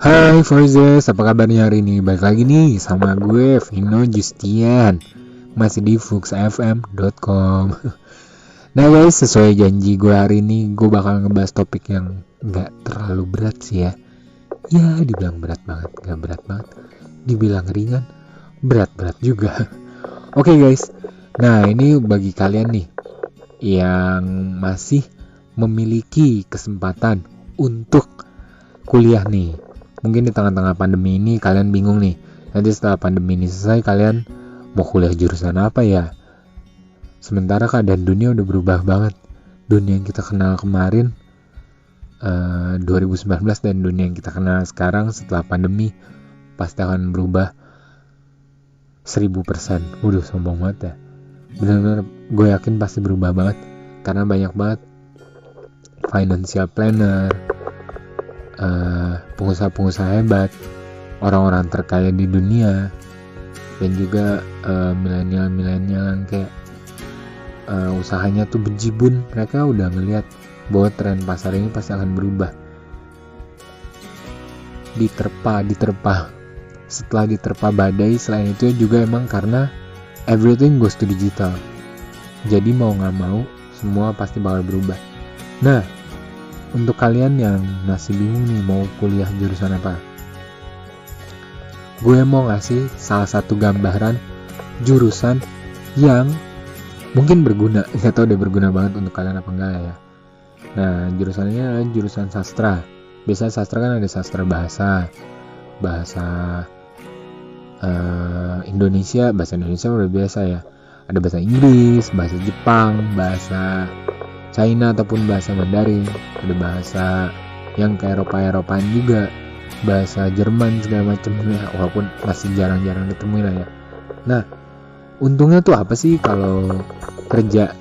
Hai Forzes, apa kabarnya hari ini? Balik lagi nih sama gue, Vino Justian. Masih di fuxfm.com. Nah guys, sesuai janji gue hari ini, gue bakal ngebahas topik yang gak terlalu berat sih ya. Ya, dibilang berat banget, gak berat banget. Dibilang ringan, berat-berat juga. Oke guys, nah ini bagi kalian nih yang masih memiliki kesempatan untuk kuliah nih. Mungkin di tengah-tengah pandemi ini kalian bingung nih. Nanti setelah pandemi ini selesai kalian mau kuliah jurusan apa ya? Sementara keadaan dunia udah berubah banget. Dunia yang kita kenal kemarin 2019 dan dunia yang kita kenal sekarang setelah pandemi pasti akan berubah 1000%. Waduh, sombong banget ya. Benar-benar gue yakin pasti berubah banget. Karena banyak banget financial planner, pengusaha-pengusaha hebat, orang-orang terkaya di dunia, dan juga milenial-milenial yang kayak usahanya tuh bejibun. Mereka udah ngelihat bahwa tren pasar ini pasti akan berubah. Diterpa setelah diterpa badai. Selain itu juga emang karena everything goes to digital, jadi mau gak mau semua pasti bakal berubah. Nah, untuk kalian yang masih bingung nih mau kuliah jurusan apa, gue mau ngasih salah satu gambaran jurusan yang mungkin berguna. Gak tau deh berguna banget untuk kalian apa enggak ya. Nah, jurusannya adalah jurusan sastra. Biasanya sastra kan ada sastra bahasa Indonesia udah biasa ya. Ada bahasa Inggris, bahasa Jepang, bahasa China ataupun bahasa Mandarin, ada bahasa yang kayak Eropa-Eropaan juga, bahasa Jerman segala macam ya, walaupun masih jarang-jarang ditemui lah ya. Nah, untungnya tuh apa sih kalau kerja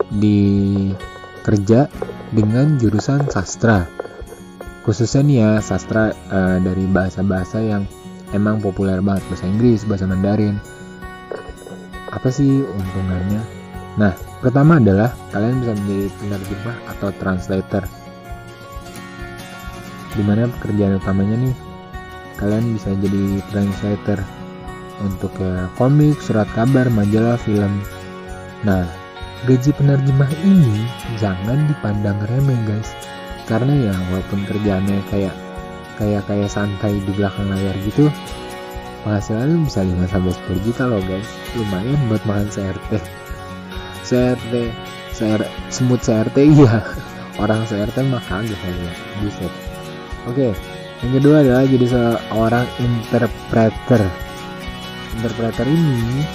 dengan jurusan sastra, khususnya nih ya sastra dari bahasa-bahasa yang emang populer banget, bahasa Inggris, bahasa Mandarin. Apa sih untungannya? Nah, pertama adalah kalian bisa menjadi penerjemah atau translator, dimana pekerjaan utamanya nih kalian bisa jadi translator untuk komik, surat kabar, majalah, film. Nah, gaji penerjemah ini jangan dipandang remeh guys, karena ya walaupun kerjaannya kayak santai di belakang layar gitu, penghasilannya bisa 5-10 juta loh guys. Lumayan buat makan semut CRT iya. Orang CRT mah kagak kayaknya, buset. Oke, yang kedua adalah jadi seorang interpreter. Interpreter ini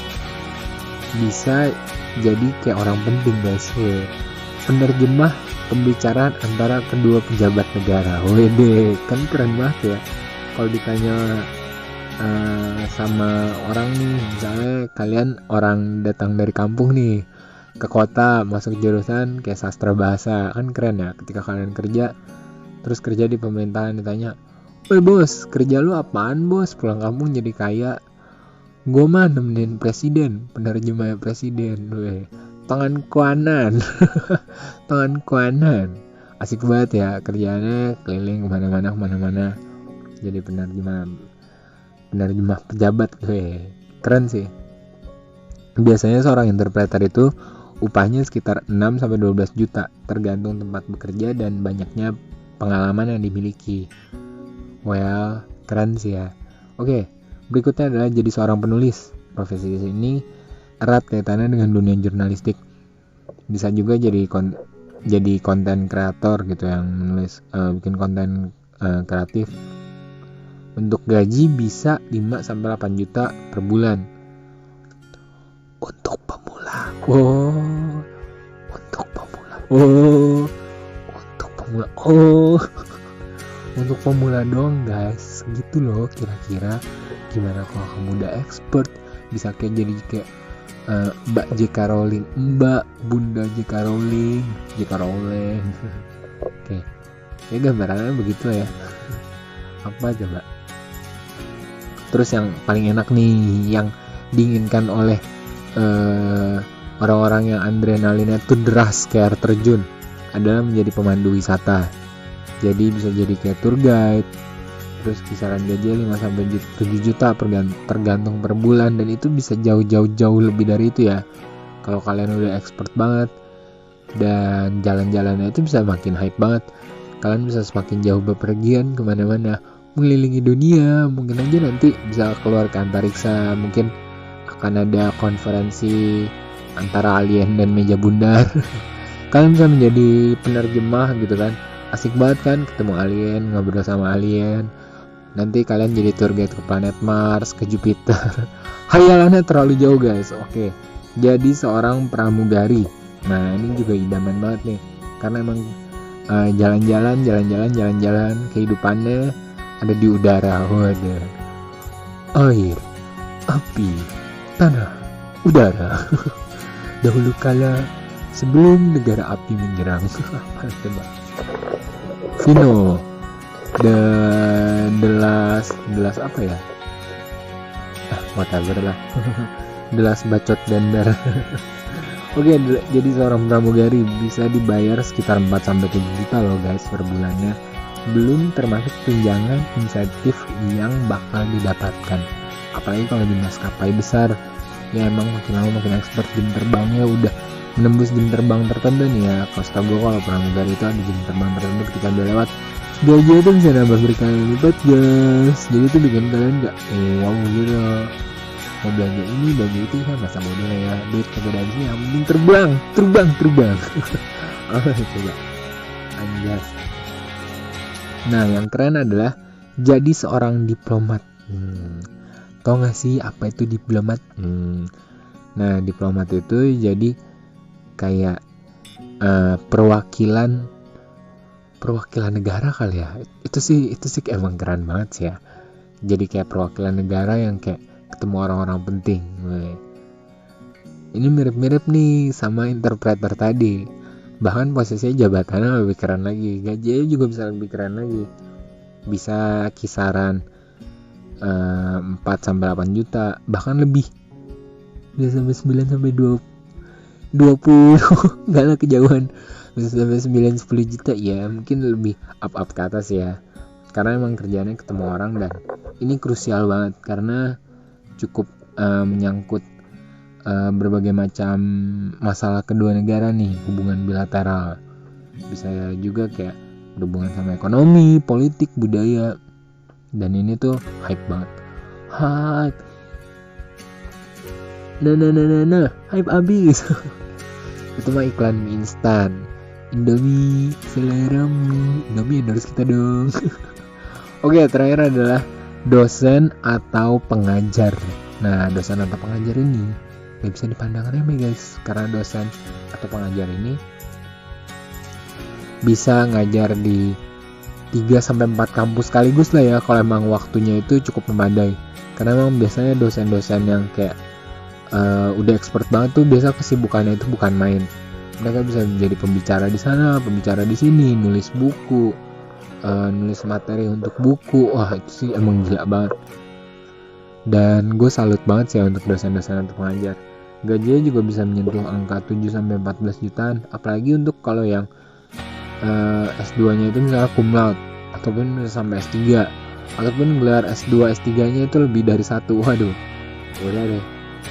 bisa jadi kayak orang penting guys, penerjemah pembicaraan antara kedua pejabat negara. Wede, kan keren banget ya. Kalau ditanya sama orang nih, misalnya kalian orang datang dari kampung nih ke kota, masuk jurusan kayak sastra bahasa, kan keren ya. Ketika kalian kerja di pemerintahan, ditanya, "Woi bos, kerja lu apaan bos? Pulang kampung jadi kaya." "Gue mah nemenin presiden, penerjemah presiden." Weh, tangan kanan. Tangan kanan. Asik banget ya kerjaannya, keliling kemana-mana jadi penerjemah pejabat. Weh, keren sih. Biasanya seorang interpreter itu upahnya sekitar 6-12 juta tergantung tempat bekerja dan banyaknya pengalaman yang dimiliki. Well, keren sih ya. Oke, berikutnya adalah jadi seorang penulis. Profesi ini erat kaitannya dengan dunia jurnalistik. Bisa juga jadi konten kreator gitu, yang menulis bikin konten kreatif. Untuk gaji bisa 5-8 juta per bulan. Untuk pemula. Untuk pemula doang guys. Segitu loh kira-kira. Gimana kalau kamu udah expert, bisa kayak jadi kayak Mbak J.K. Rowling, Bunda J.K. Rowling. Oke. Ya gambarannya begitu ya. Apa coba? Terus yang paling enak nih, yang diinginkan oleh orang-orang yang adrenalinnya tuh deras kayak air terjun, adalah menjadi pemandu wisata. Jadi bisa jadi kayak tour guide, terus kisaran gaji 5 sampai 7 juta tergantung per bulan, dan itu bisa jauh lebih dari itu ya kalau kalian udah expert banget. Dan jalan-jalannya itu bisa makin hype banget, kalian bisa semakin jauh bepergian kemana-mana, mengelilingi dunia. Mungkin aja nanti bisa keluar ke antariksa, mungkin akan ada konferensi antara alien dan meja bundar. Kalian bisa menjadi penerjemah gitu kan, asik banget kan ketemu alien, ngobrol sama alien. Nanti kalian jadi tour guide ke planet Mars, ke Jupiter. Hayalannya terlalu jauh guys. Oke, jadi seorang pramugari. Nah ini juga idaman banget nih, karena emang jalan-jalan kehidupannya ada di udara. Waduh, air, api, tanah, udara. Dahulu kala sebelum negara api menyerang. Vino, the last apa ya? Whatever lah. The last bacot dandar. Oke, jadi seorang pramugari bisa dibayar sekitar 4-7 juta loh guys per bulannya. Belum termasuk tunjangan insentif yang bakal didapatkan. Apalagi kalau di maskapai besar, ya emang makin lama makin expert, jam terbangnya udah menembus jam terbang tertentu nih ya. Kalau setahu gue kalau pramugari itu ada jam terbang tertentu, ketika udah lewat gaji itu bisa nambah berkali lipat guys. Jadi itu bikin kalian gak wow gitu, mau belanja ini belanja itu ya masa bodoh ya, duit kagak ada sih, yang penting terbang. Coba anjas. Nah yang keren adalah jadi seorang diplomat. Tau gak sih apa itu diplomat? Nah diplomat itu jadi kayak perwakilan negara kali ya. Itu sih emang keren banget sih ya. Jadi kayak perwakilan negara yang kayak ketemu orang-orang penting. Ini mirip-mirip nih sama interpreter tadi. Bahkan posisinya jabatannya lebih keren lagi, gajinya juga bisa lebih keren lagi. Bisa kisaran 4-8 juta, bahkan lebih. Bisa sampai 9 sampai 20 enggak lah kejauhan. Bisa sampai 9-10 juta ya, mungkin lebih up ke atas ya. Karena emang kerjaannya ketemu orang, dan ini krusial banget karena cukup menyangkut berbagai macam masalah kedua negara nih, hubungan bilateral. Bisa juga kayak berhubungan sama ekonomi, politik, budaya. Dan ini tuh hype banget. Hype. Nah, hype abis. Itu mah iklan mie instan. Indomie, selera mie. Indomie endorse kita dong. Oke, terakhir adalah dosen atau pengajar. Nah, dosen atau pengajar ini gak bisa dipandang remeh guys, karena dosen atau pengajar ini bisa ngajar di 3-4 kampus sekaligus lah ya, kalau emang waktunya itu cukup memadai. Karena emang biasanya dosen-dosen yang kayak udah expert banget tuh biasa kesibukannya itu bukan main. Mereka bisa menjadi pembicara di sana, pembicara di sini, nulis buku, nulis materi untuk buku. Wah itu sih emang gila banget. Dan gue salut banget sih untuk dosen-dosen atau pengajar. Gajinya juga bisa menyentuh angka 7-14 jutaan. Apalagi untuk kalau yang S2-nya itu misalnya cum laude, ataupun sampai S3, ataupun gelar S2, S3-nya itu lebih dari 1. Waduh, udah deh,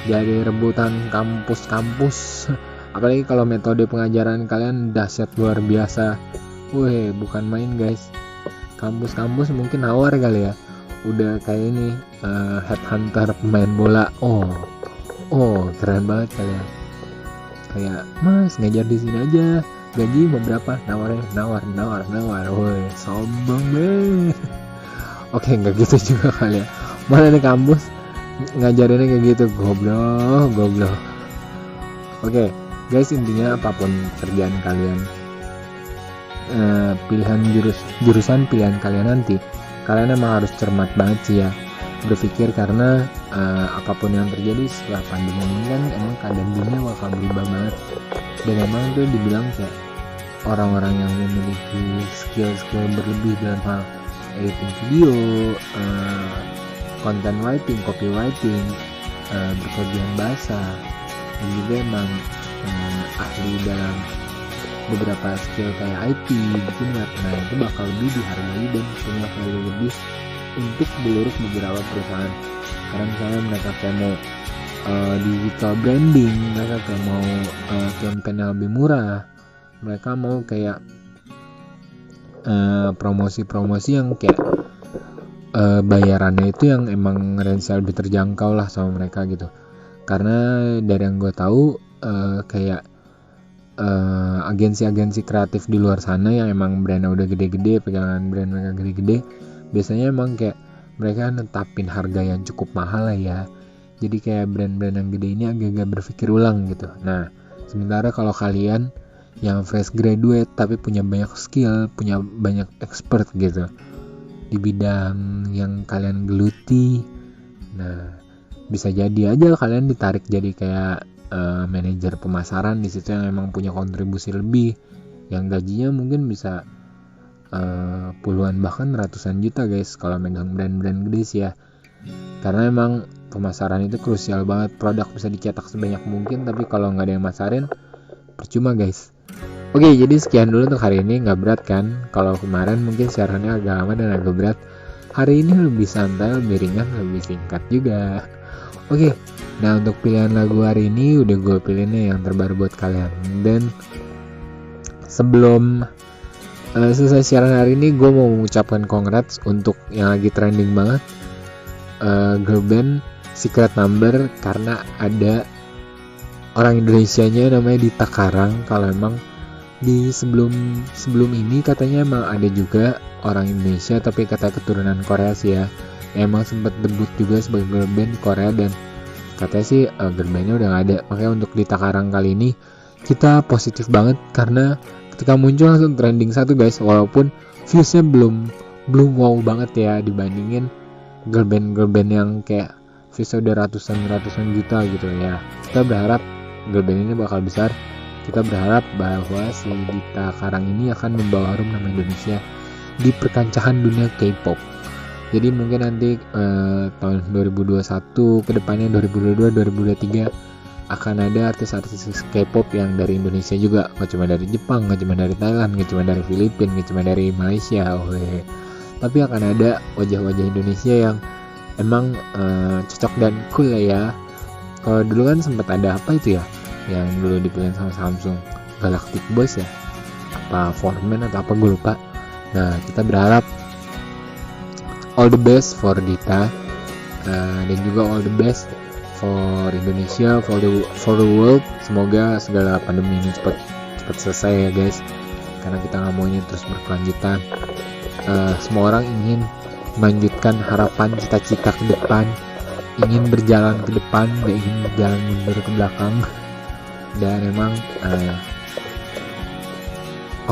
jadi rebutan kampus-kampus. Apalagi kalau metode pengajaran kalian dahsyat luar biasa. Wih, bukan main guys. Kampus-kampus mungkin nawar kali ya. Udah kayak ini headhunter pemain bola. Oh, keren banget kalian. Kayak, Mas ngajar di sini aja. Gaji mau berapa? Nawar. Woi, sombong banget. Oke, nggak gitu juga kali ya. Mana nih kampus ngajarinnya kayak gitu, goblok. Oke, guys, intinya apapun kerjaan kalian, pilihan jurusan pilihan kalian nanti, kalian emang harus cermat banget sih ya berpikir, karena apapun yang terjadi setelah pandemi ini kan emang keadaan dunia bakal berubah banget. Dan emang tuh dibilang kayak orang-orang yang memiliki skill berlebih dalam hal editing video, content writing, copywriting, berkelebihan bahasa, dan juga emang ahli dalam beberapa skill kayak IT, bikin web. Nah itu bakal lebih dihargai dan punya value lebih untuk dilirik beberapa perusahaan. Karena misalnya mereka kayak mau digital branding, mereka kayak mau campaign yang lebih murah, mereka mau kayak promosi-promosi yang kayak bayarannya itu yang emang range lebih terjangkau lah sama mereka gitu. Karena dari yang gue tahu kayak agensi-agensi kreatif di luar sana yang emang brandnya udah gede-gede, pegangan brand mereka gede-gede, biasanya emang kayak mereka netapin harga yang cukup mahal lah ya. Jadi kayak brand-brand yang gede ini agak-agak berpikir ulang gitu. Nah sementara kalau kalian yang fresh graduate tapi punya banyak skill, punya banyak expert gitu di bidang yang kalian geluti, nah bisa jadi aja kalian ditarik jadi kayak manajer pemasaran di situ yang emang punya kontribusi lebih, yang gajinya mungkin bisa puluhan bahkan ratusan juta guys kalau megang brand-brand gede sih ya. Karena emang pemasaran itu krusial banget, produk bisa dicetak sebanyak mungkin tapi kalau nggak ada yang masarin percuma guys. Oke, jadi sekian dulu untuk hari ini. Nggak berat kan? Kalau kemarin mungkin siarannya agak lama dan agak berat, hari ini lebih santai, lebih ringan, lebih singkat juga. Oke, nah untuk pilihan lagu hari ini udah gue pilihnya yang terbaru buat kalian. Dan sebelum selesai siaran hari ini, gue mau mengucapkan congrats untuk yang lagi trending banget, girl band Secret Number, karena ada orang Indonesianya namanya Dita Karang. Kalau emang di sebelum ini katanya emang ada juga orang Indonesia tapi katanya keturunan Korea sih ya, emang sempat debut juga sebagai girl band di Korea dan katanya sih girl bandnya udah gak ada. Makanya untuk Dita Karang kali ini kita positif banget karena ketika muncul langsung trending 1 guys, walaupun viewsnya belum wow banget ya dibandingin girl band yang kayak viewsnya udah ratusan juta gitu ya. Kita berharap girl band ini bakal besar. Kita berharap bahwa si Dita Karang ini akan membawa harum nama Indonesia di perkancahan dunia K-pop. Jadi mungkin nanti tahun 2021 kedepannya 2022-2023 akan ada artis-artis K-pop yang dari Indonesia juga, nggak cuma dari Jepang, nggak cuma dari Thailand, nggak cuma dari Filipina, nggak cuma dari Malaysia, tapi akan ada wajah-wajah Indonesia yang emang cocok dan cool lah ya. Kalau dulu kan sempat ada apa itu ya yang dulu dipilih sama Samsung, Galactic Boys ya, apa Foreman atau apa gue lupa. Nah kita berharap all the best for Dita dan juga all the best for Indonesia, for the world. Semoga segala pandemi ini cepat selesai ya guys, karena kita nggak maunya terus berkelanjutan. Semua orang ingin melanjutkan harapan, cita-cita ke depan, ingin berjalan ke depan, gak ingin berjalan mundur ke belakang. Dan emang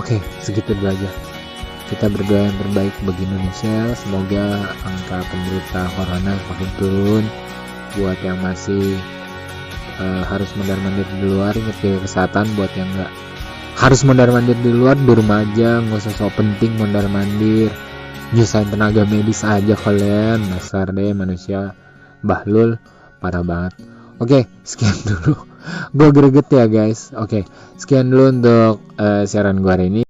oke, segitu dulu aja. Kita berdoa yang terbaik bagi Indonesia. Semoga angka penderita corona makin turun. Buat yang masih harus mondar-mandir di luar, ingat jaga kesehatan. Buat yang nggak harus mondar-mandir di luar, di rumah aja, nggak usah sok penting mondar-mandir, nyusahin tenaga medis aja kalian. Dasar deh manusia bahlul, parah banget. Oke, sekian dulu. Gue greget ya guys. Oke, sekian dulu untuk siaran gue hari ini.